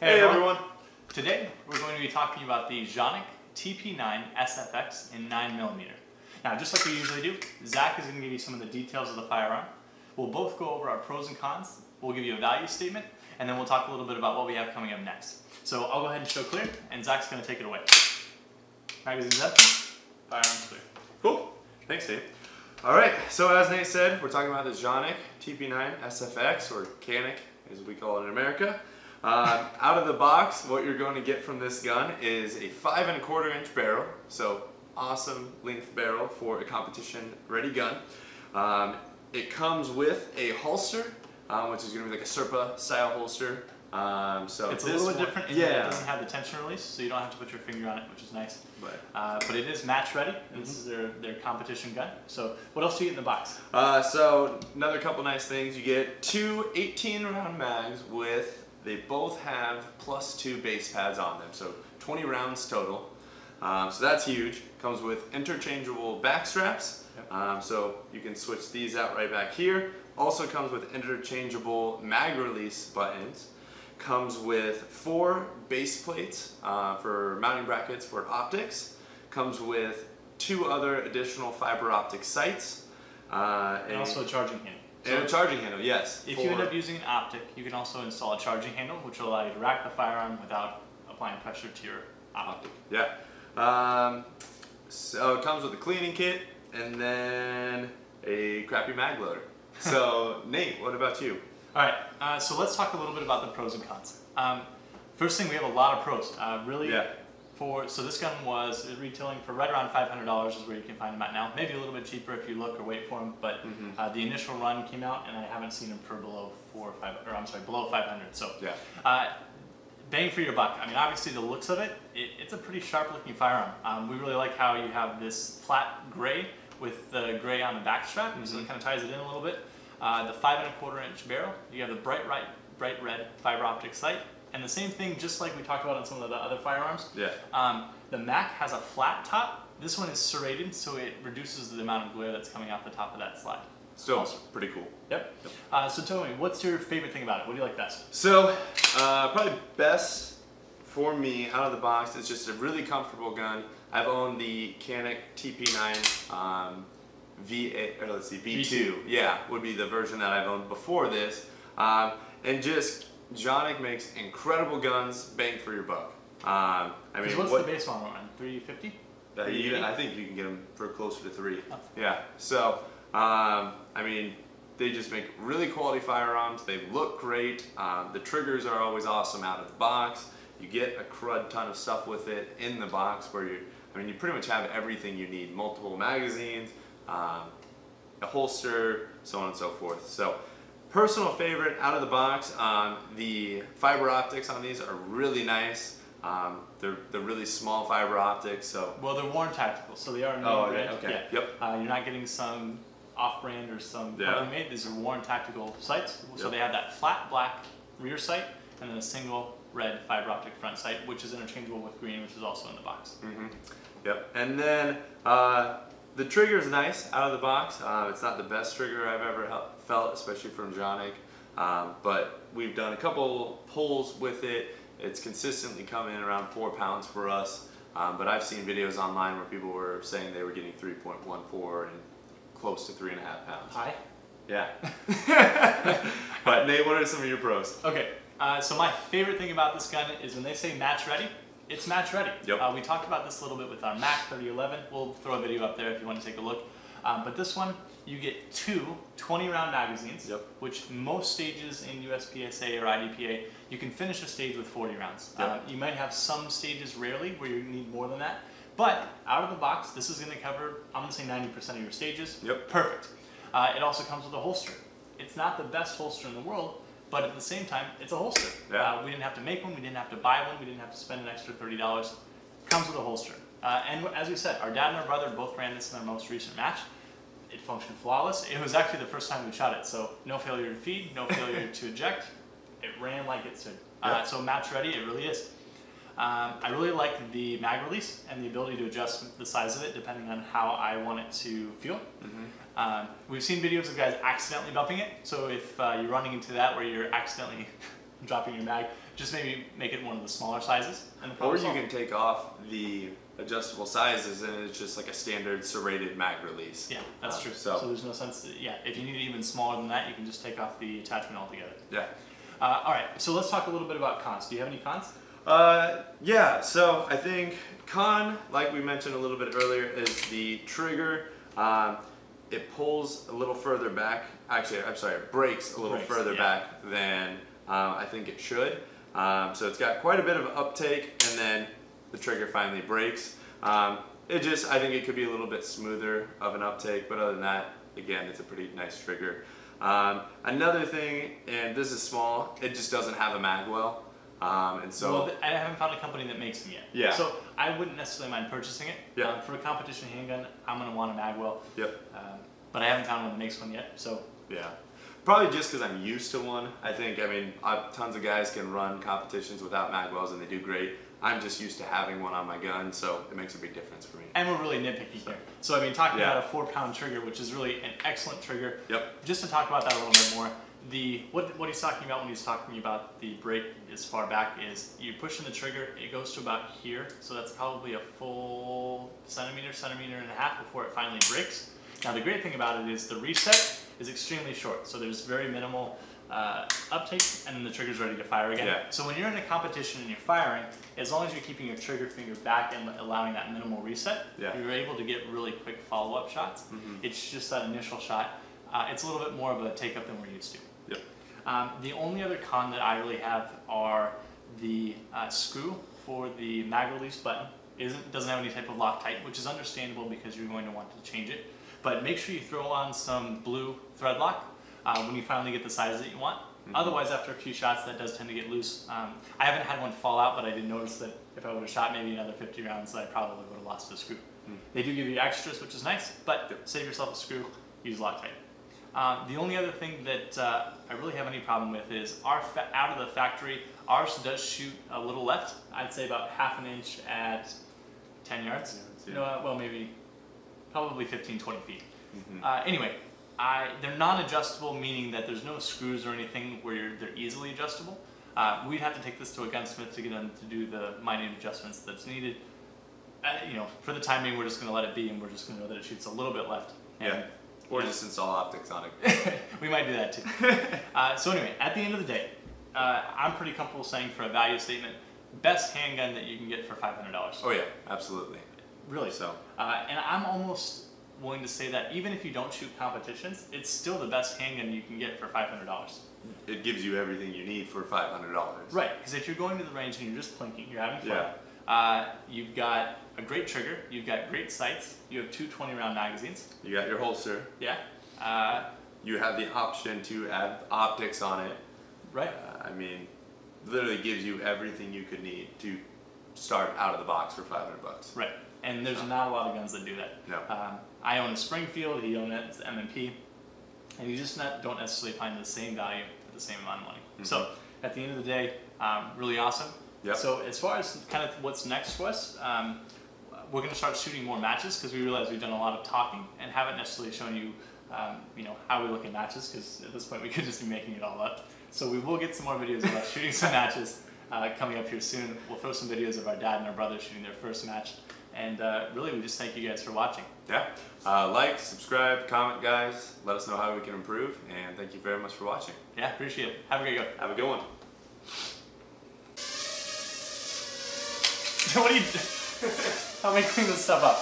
Hey everyone! Today we're going to be talking about the Jon-ik TP9 SFX in 9mm. Now, just like we usually do, Zach is going to give you some of the details of the firearm. We'll both go over our pros and cons, we'll give you a value statement, and then we'll talk a little bit about what we have coming up next. So I'll go ahead and show clear, and Zach's going to take it away. Magazine's empty, firearm's clear. Cool, thanks Dave. Alright, so as Nate said, we're talking about the Jon-ik TP9 SFX, or Canik as we call it in America. Out of the box, what you're going to get from this gun is a 5 1/4 inch barrel, so awesome length barrel for a competition ready gun. It comes with a holster, which is going to be like a Serpa style holster. So it's a little bit different in that it doesn't have the tension release, so you don't have to put your finger on it, which is nice. But it is match ready, and this is their competition gun. So what else do you get in the box? So another couple nice things. You get two 18-round mags with, they both have +2 base pads on them, so 20 rounds total. So that's huge. Comes with interchangeable back straps, so you can switch these out right back here. Also comes with interchangeable mag release buttons. Comes with 4 base plates for mounting brackets for optics. Comes with 2 other additional fiber optic sights. And also a charging handle. And a charging handle, yes. If you end up using an optic, you can also install a charging handle, which will allow you to rack the firearm without applying pressure to your optic. Yeah. So it comes with a cleaning kit and then a crappy mag loader. So Nate, what about you? Alright, so let's talk a little bit about the pros and cons. First thing, we have a lot of pros. So this gun was retailing for right around $500 is where you can find them at now. Maybe a little bit cheaper if you look or wait for them, but the initial run came out and I haven't seen them for below below 500. So bang for your buck. I mean, obviously the looks of it, it's a pretty sharp looking firearm. We really like how you have this flat gray with the gray on the back strap, so it kind of ties it in a little bit. The 5 1/4 inch barrel, you have the bright red fiber optic sight. And the same thing, just like we talked about on some of the other firearms, the Mac has a flat top. This one is serrated, so it reduces the amount of glare that's coming off the top of that slide. Still pretty cool. Yep. So tell me, what's your favorite thing about it? What do you like best? So, probably best for me out of the box is just a really comfortable gun. I've owned the Canik TP9 V2. Yeah, would be the version that I've owned before this. And just Jon-ik makes incredible guns, bang for your buck. I mean, what's the base model on? 350? I think you can get them for closer to 3. Oh. Yeah. So, I mean, they just make really quality firearms. They look great. The triggers are always awesome out of the box. You get a crud ton of stuff with it in the box where you pretty much have everything you need. Multiple magazines, a holster, so on and so forth. So. Personal favorite out of the box, the fiber optics on these are really nice. They're really small fiber optics, so. Well, they're worn tactical, so they are made red. Okay. Yeah. Yep. You're not getting some off-brand or some company made. These are worn tactical sights, so they have that flat black rear sight and then a single red fiber optic front sight, which is interchangeable with green, which is also in the box. Yep. And then the trigger is nice out of the box. It's not the best trigger I've ever felt, especially from Jon-ik, but we've done a couple pulls with it. It's consistently come in around 4 pounds for us, but I've seen videos online where people were saying they were getting 3.14 and close to 3.5 pounds. High? Yeah. But Nate, what are some of your pros? Okay, so my favorite thing about this gun is when they say match ready, it's match ready. Yep. We talked about this a little bit with our Mac 3011. We'll throw a video up there if you want to take a look. But this one, you get 2 20-round magazines, which most stages in USPSA or IDPA, you can finish a stage with 40 rounds. You might have some stages rarely where you need more than that. But out of the box, this is going to cover, I'm going to say 90% of your stages. Perfect. It also comes with a holster. It's not the best holster in the world, but at the same time, it's a holster. We didn't have to make one, we didn't have to buy one, we didn't have to spend an extra $30. Comes with a holster. And as we said, our dad and our brother both ran this in their most recent match. It functioned flawless. It was actually the first time we shot it, so no failure to feed, no failure to eject. It ran like it should. So match ready, it really is. I really like the mag release and the ability to adjust the size of it depending on how I want it to feel. We've seen videos of guys accidentally bumping it, so if you're running into that where you're accidentally dropping your mag, just maybe make it one of the smaller sizes. And or you can take off the adjustable sizes and it's just like a standard serrated mag release. Yeah, that's true. So there's no sense if you need it even smaller than that, you can just take off the attachment altogether. Yeah. All right, so let's talk a little bit about cons. Do you have any cons? Yeah, so I think con, like we mentioned a little bit earlier, is the trigger. It pulls a little further back. Actually, I'm sorry, it breaks a little further back than I think it should. So it's got quite a bit of uptake, and then the trigger finally breaks. I think it could be a little bit smoother of an uptake, but other than that, again, it's a pretty nice trigger. Another thing, and this is small, it just doesn't have a mag well. And so, well, I haven't found a company that makes them yet. Yeah. So I wouldn't necessarily mind purchasing it. Yeah. For a competition handgun, I'm going to want a mag well. Yep. But I haven't found one that makes one yet. So yeah. Probably just because I'm used to one. I mean, tons of guys can run competitions without mag wells and they do great. I'm just used to having one on my gun, so it makes a big difference for me. And we're really nitpicky here. So I mean, talking about a 4-pound trigger, which is really an excellent trigger. Yep. Just to talk about that a little bit more, what he's talking about when he's talking about the break as far back is you push in the trigger, it goes to about here, so that's probably a full centimeter and a half before it finally breaks. Now the great thing about it is the reset is extremely short, so there's very minimal uptake, and then the trigger's ready to fire again. Yeah. So when you're in a competition and you're firing, as long as you're keeping your trigger finger back and allowing that minimal reset, you're able to get really quick follow-up shots. It's just that initial shot. It's a little bit more of a take-up than we're used to. Yep. The only other con that I really have are the screw for the mag release button doesn't have any type of Loctite, which is understandable because you're going to want to change it. But make sure you throw on some blue thread lock when you finally get the size that you want. Otherwise, after a few shots, that does tend to get loose. I haven't had one fall out, but I did notice that if I would have shot maybe another 50 rounds, I probably would have lost the screw. They do give you extras, which is nice, but save yourself a screw, use Loctite. The only other thing that I really have any problem with is out of the factory, ours does shoot a little left. I'd say about ½ an inch at 10 yards. Well, maybe probably 15, 20 feet. Anyway, they're non-adjustable, meaning that there's no screws or anything where they're easily adjustable. We'd have to take this to a gunsmith to get them to do the minute adjustments that's needed. For the time being, we're just going to let it be, and we're just going to know that it shoots a little bit left. And, or just install optics on it. We might do that too. So anyway, at the end of the day, I'm pretty comfortable saying for a value statement, best handgun that you can get for $500. Oh yeah, absolutely. Really so. And I'm almost willing to say that even if you don't shoot competitions, it's still the best handgun you can get for $500. It gives you everything you need for $500. Right, because if you're going to the range and you're just plinking, you're having fun, you've got a great trigger, you've got great sights, you have 2 20-round magazines. You got your holster. Yeah. You have the option to add optics on it. Right. I mean, literally gives you everything you could need to start out of the box for $500. Right. And there's not a lot of guns that do that. No. I own a Springfield, he owns an M&P, and you just don't necessarily find the same value for the same amount of money. So at the end of the day, really awesome. Yep. So as far as kind of what's next for us, we're going to start shooting more matches because we realize we've done a lot of talking and haven't necessarily shown you, how we look at matches, because at this point we could just be making it all up. So we will get some more videos about shooting some matches coming up here soon. We'll throw some videos of our dad and our brother shooting their first match. And really, we just thank you guys for watching. Yeah. Like, subscribe, comment, guys. Let us know how we can improve. And thank you very much for watching. Yeah, appreciate it. Have a great go. Have a good one. What are you... Help me clean this stuff up.